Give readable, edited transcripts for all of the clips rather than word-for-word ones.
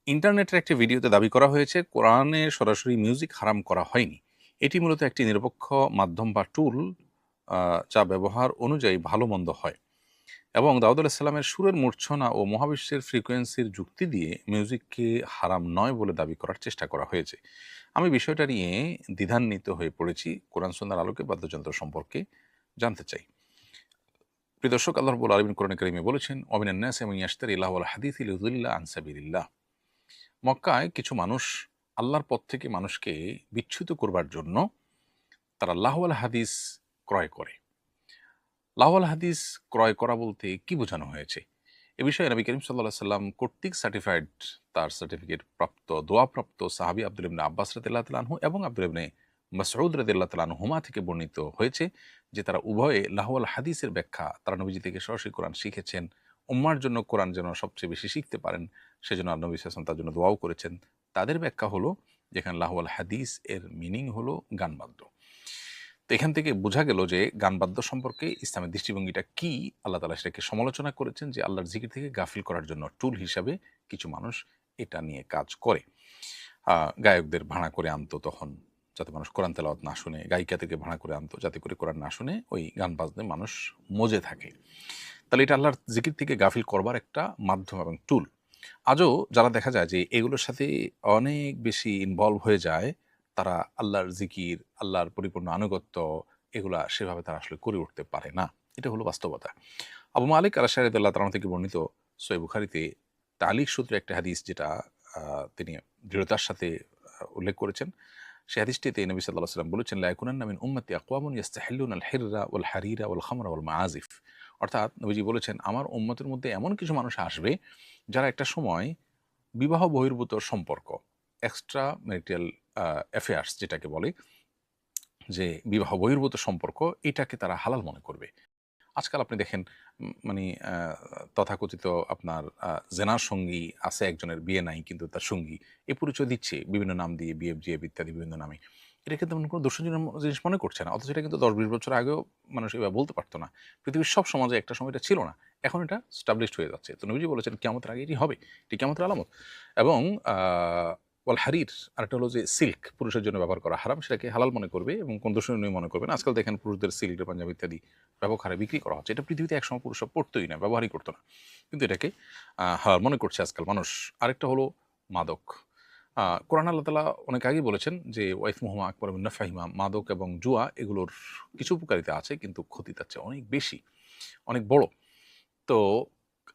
ইন্টারনেটের একটি ভিডিওতে দাবি করা হয়েছে কোরআনে সরাসরি মিউজিক হারাম করা হয়নি। এটি মূলত একটি নিরপেক্ষ মাধ্যম বা টুল যা ব্যবহার অনুযায়ী ভালো মন্দ হয় এবং দাউদ আলাহিসাল্লামের সুরের মূর্ছনা ও মহাবিশ্বের ফ্রিকোয়েন্সির যুক্তি দিয়ে মিউজিককে হারাম নয় বলে দাবি করার চেষ্টা করা হয়েছে। আমি বিষয়টা নিয়ে দ্বিধান্বিত হয়ে পড়েছি। কোরআন সুন্নাহর আলোকে বাদ্যযন্ত্র সম্পর্কে জানতে চাই। প্রিয় দর্শক, আল্লাহ রাব্বুল আলামিন কোরআনে কারিমে বলেছেন, ওয়া মিনান নাসি মান ইয়াশতারি লাহওয়াল হাদিসি লিয়ুদিল্লা আন সাবিলিল্লাহ। মক্কায় কিছু মানুষ আল্লাহর পথ থেকে মানুষকে বিচ্যুত করবার জন্য তারা লাহওয়াল হাদিস ক্রয় করে। লাহওয়াল হাদিস ক্রয় করা বলতে কি বোঝানো হয়েছে? এ বিষয়ে নবী করিম সাল্লাল্লাহু আলাইহি সাল্লাম কর্তৃক সার্টিফাইড, তার সার্টিফিকেট প্রাপ্ত, দোয়াপ্রাপ্ত সাহাবী আব্দুল্লাহ ইবনে আব্বাস রাদিয়াল্লাহু তাআলা আনহু এবং আব্দুল্লাহ ইবনে মাসউদ রাদিয়াল্লাহু তাআলা আনহুমা থেকে বর্ণিত হয়েছে যে তারা উভয়ে লাহওয়াল হাদিসের ব্যাখ্যা তারা নবীজি থেকে সরাসরি কোরআন শিখেছেন। উম্মার জন্য কোরআন যেন সবচেয়ে বেশি শিখতে পারেন, সেজন্য নবী সাল্লাল্লাহু আলাইহি ওয়াসাল্লাম তার জন্য দোয়াও করেছেন। তাদের ব্যাখ্যা হলো, যেখানে লাহওয়াল হাদিস এর মিনিং হলো গানবাদ্য। তো এখান থেকে বোঝা গেল যে গানবাদ্য সম্পর্কে ইসলামের দৃষ্টিভঙ্গিটা কি। আল্লাহ তাআলা সেটাকে সমালোচনা করেছেন যে আল্লাহর জিকির থেকে গাফিল করার জন্য টুল হিসাবে কিছু মানুষ এটা নিয়ে কাজ করে। গায়কদের ভাড়া করে আনতো তখন, যাতে মানুষ কোরআন তেলাওয়াত না শুনে, গায়িকা থেকে ভাড়া করে আনতো যাতে করে কোরআন না শুনে ওই গান বাজনে মানুষ মজে থাকে। তাহলে এটা আল্লাহর জিকির থেকে গাফিল করবার একটা মাধ্যম এবং টুল। আজও যারা দেখা যায় যে এগুলোর সাথে অনেক বেশি ইনভলভ হয়ে যায়, তারা আল্লাহর জিকির, আল্লাহর পরিপূর্ণ আনুগত্য এগুলা সেভাবে তারা আসলে করে উঠতে পারে না। এটা হলো বাস্তবতা। আবু মালিক আল-আশআরী রাদিয়াল্লাহু তাআলা থেকে বর্ণিত সহিহ বুখারীতে তালিক সূত্রে একটা হাদিস, যেটা তিনি দৃঢ়তার সাথে উল্লেখ করেছেন। সেই হাদিসটিতে নবী সাল্লাল্লাহু আলাইহি ওয়াসাল্লাম বলেছেন, লা ইয়াকুনান্না মিন উম্মতি আকওয়ামুন ইস্তাহিল্লুনা আল-হিররা ওয়াল হারিরা ওয়াল খামরা ওয়াল মাআজিফ। অর্থাৎ নবীজি বলেছেন, আমার উম্মতের মধ্যে এমন কিছু মানুষ আসবে যারা একটা সময় বিবাহ বহির্ভূত সম্পর্ক, এক্সট্রা ম্যারিটাল অ্যাফেয়ার্স যেটাকে বলে, যে বিবাহ বহির্ভূত সম্পর্ক, এটাকে তারা হালাল মনে করবে। আজকাল আপনি দেখেন মানে তথাকথিত আপনার জেনার সঙ্গী আছে একজনের, বিয়ে নাই কিন্তু তার সঙ্গী এই পরিচয় দিচ্ছে বিভিন্ন নাম দিয়ে, বিএফজিএফ ইত্যাদি বিভিন্ন নামে। এটা কিন্তু কোনো দর্শনীয় জিনিস মনে করছে না, অথচ এটা কিন্তু 10-20 বছর আগেও মানুষ এভাবে বলতে পারতো না। পৃথিবীর সব সমাজে একটা সময় এটা ছিল না, এখন এটা স্টাবলিশড হয়ে যাচ্ছে। তো নবীজি বলেছেন কিয়ামতের আগে এটি হবে, এটি কিয়ামতের আলামত। এবং ওয়াল হারির, আরেকটা হলো যে সিল্ক, পুরুষের জন্য ব্যবহার করা হারাম, সেটাকে হালাল মনে করবে এবং কোন দর্শনীয় মনে করবে না। আজকাল দেখেন পুরুষদের সিল্কের পাঞ্জাবি ইত্যাদি ব্যাপক হারে বিক্রি করা হচ্ছে। এটা পৃথিবীতে একসময় পুরুষরা পড়তোই না, ব্যবহারই করতো না, কিন্তু এটাকে হালাল মনে করছে আজকাল মানুষ। আরেকটা হলো মাদক। কোরআন আল্লাহ তাআলা অনেক আগেই বলেছেন যে ওয়াইসমুহুমা আকবারু মিন নাফইহিমা, মাদক এবং জুয়া এগুলোর কিছু উপকারিতা আছে কিন্তু ক্ষতি তার চেয়ে অনেক বেশি, অনেক বড়। তো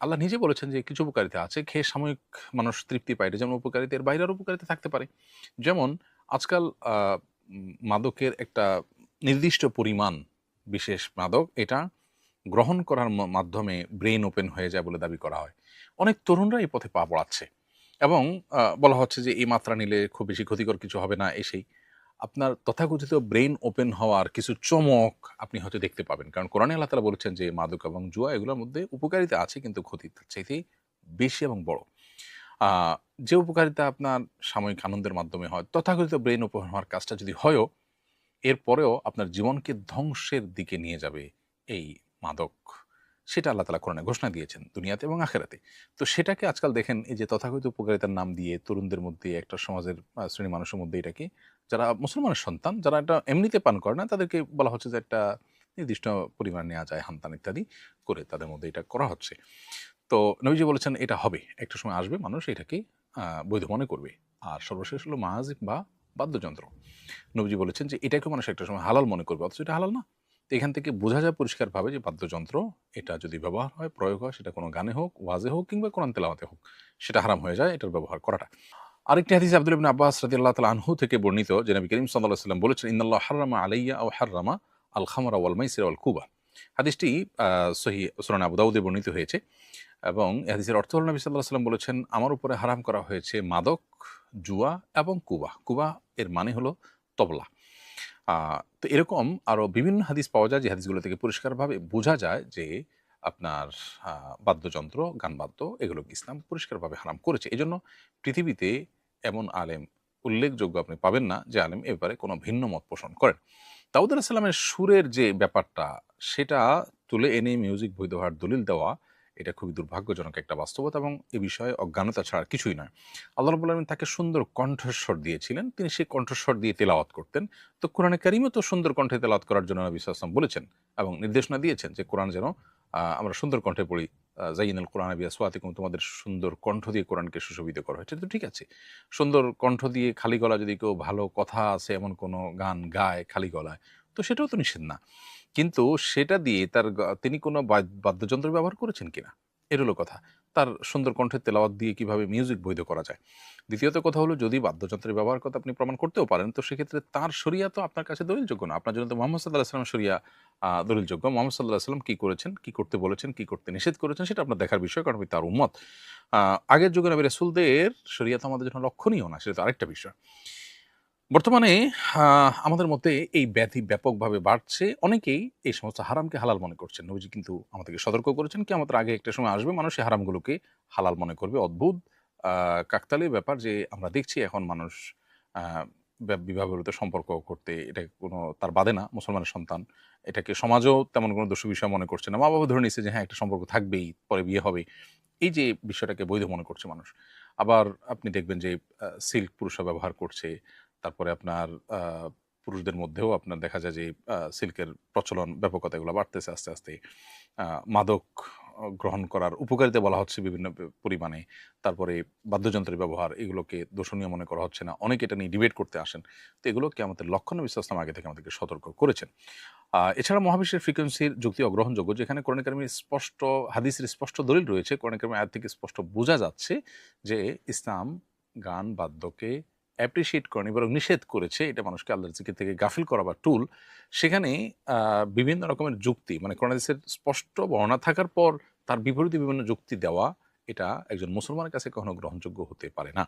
আল্লাহ নিজে বলেছেন যে কিছু উপকারিতা আছে, খেয়ে সাময়িক মানুষ তৃপ্তি পায়, এটা যেমন উপকারিতা, এর বাইরে আরও উপকারিতা থাকতে পারে। যেমন আজকাল মাদকের একটা নির্দিষ্ট পরিমাণ, বিশেষ মাদক, এটা গ্রহণ করার মাধ্যমে ব্রেইন ওপেন হয়ে যায় বলে দাবি করা হয়। অনেক তরুণরা এই পথে পা বাড়াচ্ছে এবং বলা হচ্ছে যে এই মাত্রা নিলে খুব বেশি ক্ষতিকর কিছু হবে না, এই সেই। আপনার তথাকথিত ব্রেইন ওপেন হওয়ার কিছু চমক আপনি হয়তো দেখতে পাবেন। কারণ কোরআনে আল্লাহ তাআলা বলেছেন যে মাদক এবং জুয়া এগুলোর মধ্যে উপকারিতা আছে কিন্তু ক্ষতি তার চাইতেই বেশি এবং বড়। আ যে উপকারিতা আপনার সাময়িক আনন্দের মাধ্যমে হয়, তথাকথিত ব্রেইন ওপেন হওয়ার কাজটা যদি হয়ও, এরপরেও আপনার জীবনকে ধ্বংসের দিকে নিয়ে যাবে এই মাদক। সেটা আল্লাহ তাআলা কোরআনে ঘোষণা দিয়েছেন দুনিয়াতে এবং আখিরাতে। তো সেটাকে আজকাল দেখেন এই যে তথাকথিত উপকারিতার নাম দিয়ে তরুণদের মধ্যে, একটা সমাজের শ্রেণীর মানুষের মধ্যে এটাকে, যারা মুসলমানের সন্তান, যারা এটা এমনিতে পান করে না, তাদেরকে বলা হচ্ছে যে একটা নির্দিষ্ট পরিমাণ নেওয়া যায়, হানতান ইত্যাদি করে তাদের মধ্যে এটা করা হচ্ছে। তো নবীজি বলেছেন এটা হবে, একটা সময় আসবে মানুষ এটাকে বৈধ মনে করবে। আর সর্বশেষ হলো মাহাজিব বা বাদ্যযন্ত্র। নবীজি বলেছেন যে এটাকে মানুষ একটা সময় হালাল মনে করবে, অথচ এটা হালাল না। তো এখান থেকে বোঝা যায় পরিষ্কারভাবে যে বাদ্যযন্ত্র এটা যদি ব্যবহার হয়, প্রয়োগ হয়, সেটা কোনো গানে হোক, ওয়াজে হোক কিংবা কোরআন তেলাওয়াতে হোক, সেটা হারাম হয়ে যায় এটার ব্যবহার করাটা। আরেকটি হাদিস আব্দুল্লাহ ইবনে আব্বাস রাদিয়াল্লাহু তাআলা আনহু থেকে বর্ণিত যে নবী করিম সাল্লাল্লাহু আলাইহি ওয়াসাল্লাম বলেছেন, ইন্নাল্লাহ হাররামা আলাইয়া আও হাররামা আল খামরা ওয়াল মাইসিরা ওয়াল কুবা। হাদিসটি সহিহ সুনান আবু দাউদে বর্ণিত হয়েছে এবং এই হাদিসের অর্থ হলো নবী সাল্লাল্লাহু আলাইহি ওয়াসাল্লাম বলেছেন, আমার উপরে হারাম করা হয়েছে মাদক, জুয়া এবং কুবা। কুবা এর মানে হলো তবলা। আ তো এরকম আরো বিভিন্ন হাদিস পাওয়া যায় যে হাদিসগুলো থেকে পরিষ্কারভাবে বোঝা যায় যে আপনার আ বাদ্যযন্ত্র, গান-বাদ্য এগুলোকে ইসলাম পরিষ্কারভাবে হারাম করেছে। এজন্য পৃথিবীতে এমন আলেম উল্লেখযোগ্য আপনি পাবেন না যে আলেম এ ব্যাপারে কোনো ভিন্ন মত পোষণ করেন। দাউদ আলাইহিস সালামের সুরের যে ব্যাপারটা, সেটা তুলে এনে মিউজিক বৈধ হওয়ার দলিল দেওয়া, এটা খুবই দুর্ভাগ্যজনক একটা বাস্তবতা এবং এ বিষয়ে অজ্ঞানতা ছাড়া আর কিছুই নয়। আল্লাহ রাব্বুল আলামিন তাকে সুন্দর কণ্ঠস্বর দিয়েছিলেন। তিনি সেই কণ্ঠস্বর দিয়ে তেলাওয়াত করতেন। তো কোরআনে কারিমও তো সুন্দর কণ্ঠে তেলাওয়াত করার জন্য নবী সাল্লাল্লাহু আলাইহি ওয়াসাল্লাম বলেছেন এবং নির্দেশনা দিয়েছেন যে কোরআন যেন আমরা সুন্দর কণ্ঠে পড়ি। যায়িনাল কোরআনা বিআসওয়াতিকুম, তোমাদের সুন্দর কণ্ঠ দিয়ে কোরআনকে সুশোভিত করা হয়েছে। এটা তো ঠিক আছে। সুন্দর কণ্ঠ দিয়ে খালি গলা যদি কেউ ভালো কথা আছে এমন কোনো গান গায় খালি গলায়, তো সেটাও তো নিষেধ না। কিন্তু সেটা দিয়ে তিনি কোনো বাদ্যযন্ত্র ব্যবহার করেছেন কিনা? এর হলো কথা। তার সুন্দর কণ্ঠের তেলাওয়াত দিয়ে কিভাবে মিউজিক বৈধ করা যায়? দ্বিতীয়ত কথা হলো, যদি বাদ্যযন্ত্রের ব্যবহার কথা আপনি প্রমাণ করতেও পারেন, তো সেক্ষেত্রে তার শরিয়া তো আপনার কাছে দলিলযোগ্য না। আপনার জন্য তো মুহাম্মদ সাল্লাল্লাহু আলাইহি ওয়াসাল্লামের শরিয়া দলিলযোগ্য। মুহাম্মদ সাল্লাল্লাহু আলাইহি ওয়াসাল্লাম কি করেছেন, কি করতে বলেছেন, কি করতে নিষেধ করেছেন সেটা আপনার দেখার বিষয়, কারণ আপনি তার উম্মত। আ আগের যুগের নবী রাসূলদের শরিয়া তো আমাদের জন্য লক্ষণীয় না, সেটা তো আরেকটা বিষয়। বর্তমানে আমাদের মধ্যে এই ব্যাধি ব্যাপকভাবে বাড়ছে। অনেকেই এই সমস্ত হারামকে হালাল মনে করছেন। নবীজি কিন্তু আমাদেরকে সতর্ক করেছেন, কিয়ামতের আগে একটা সময় আসবে মানুষ এই হারামগুলোকে হালাল মনে করবে। অদ্ভুত আ কাকতালীয় ব্যাপার যে আমরা দেখছি এখন মানুষ আ বিবাহ-বিবাহিত সম্পর্ক করতে এটা কোনো তার বাদে না, মুসলমানের সন্তান। এটাকে সমাজও তেমন কোনো দোষী বিষয় মনে করছে না। মা-বাবা ধরে নিচ্ছে যে হ্যাঁ, একটা সম্পর্ক থাকবেই, পরে বিয়ে হবেই। এই যে বিষয়টাকে বৈধ মনে করছে মানুষ। আবার আপনি দেখবেন যে সিল্ক পুরুষরা ব্যবহার করছে। তারপরে আপনার আ পুরুষদের মধ্যেও আপনার দেখা যায় যে সিল্কের প্রচলন, ব্যাপকতা এগুলো বাড়তেছে আস্তে, আস্তে। মাদক গ্রহণ করার উপকারিতা বলা হচ্ছে বিভিন্ন পরিমাণে। তারপরে বাদ্যযন্ত্রের ব্যবহার, এগুলোকে দোষণীয় মনে করা হচ্ছে না। অনেকে এটা নিয়ে ডিবেট করতে আসেন। তো এগুলো কিয়ামতের লক্ষণ নবী সাল্লাল্লাহু আলাইহি ওয়াসাল্লাম আগে থেকে আমাদেরকে সতর্ক করেছেন। এছাড়া মহাবিশ্বের ফ্রিকোয়েন্সির যুক্তি অগ্রহণযোগ্য, যেখানে কোরআনে কারিমের স্পষ্ট হাদিসের স্পষ্ট দলিল রয়েছে। কোরআনে কারিমের আয়াত থেকে স্পষ্ট বোঝা যাচ্ছে যে ইসলাম গান বাদ্যকে অ্যাপ্রিশিয়েট করেনি, বরং নিষেধ করেছে। এটা মানুষকে আল্লাহর জিকির থেকে গাফিল করা বা টুল। সেখানে বিভিন্ন রকমের যুক্তি, মানে কোরআন হাদিসের স্পষ্ট বর্ণনা থাকার পর তার বিপরীতে বিভিন্ন যুক্তি দেওয়া, এটা একজন মুসলমানের কাছে কখনো গ্রহণযোগ্য হতে পারে না।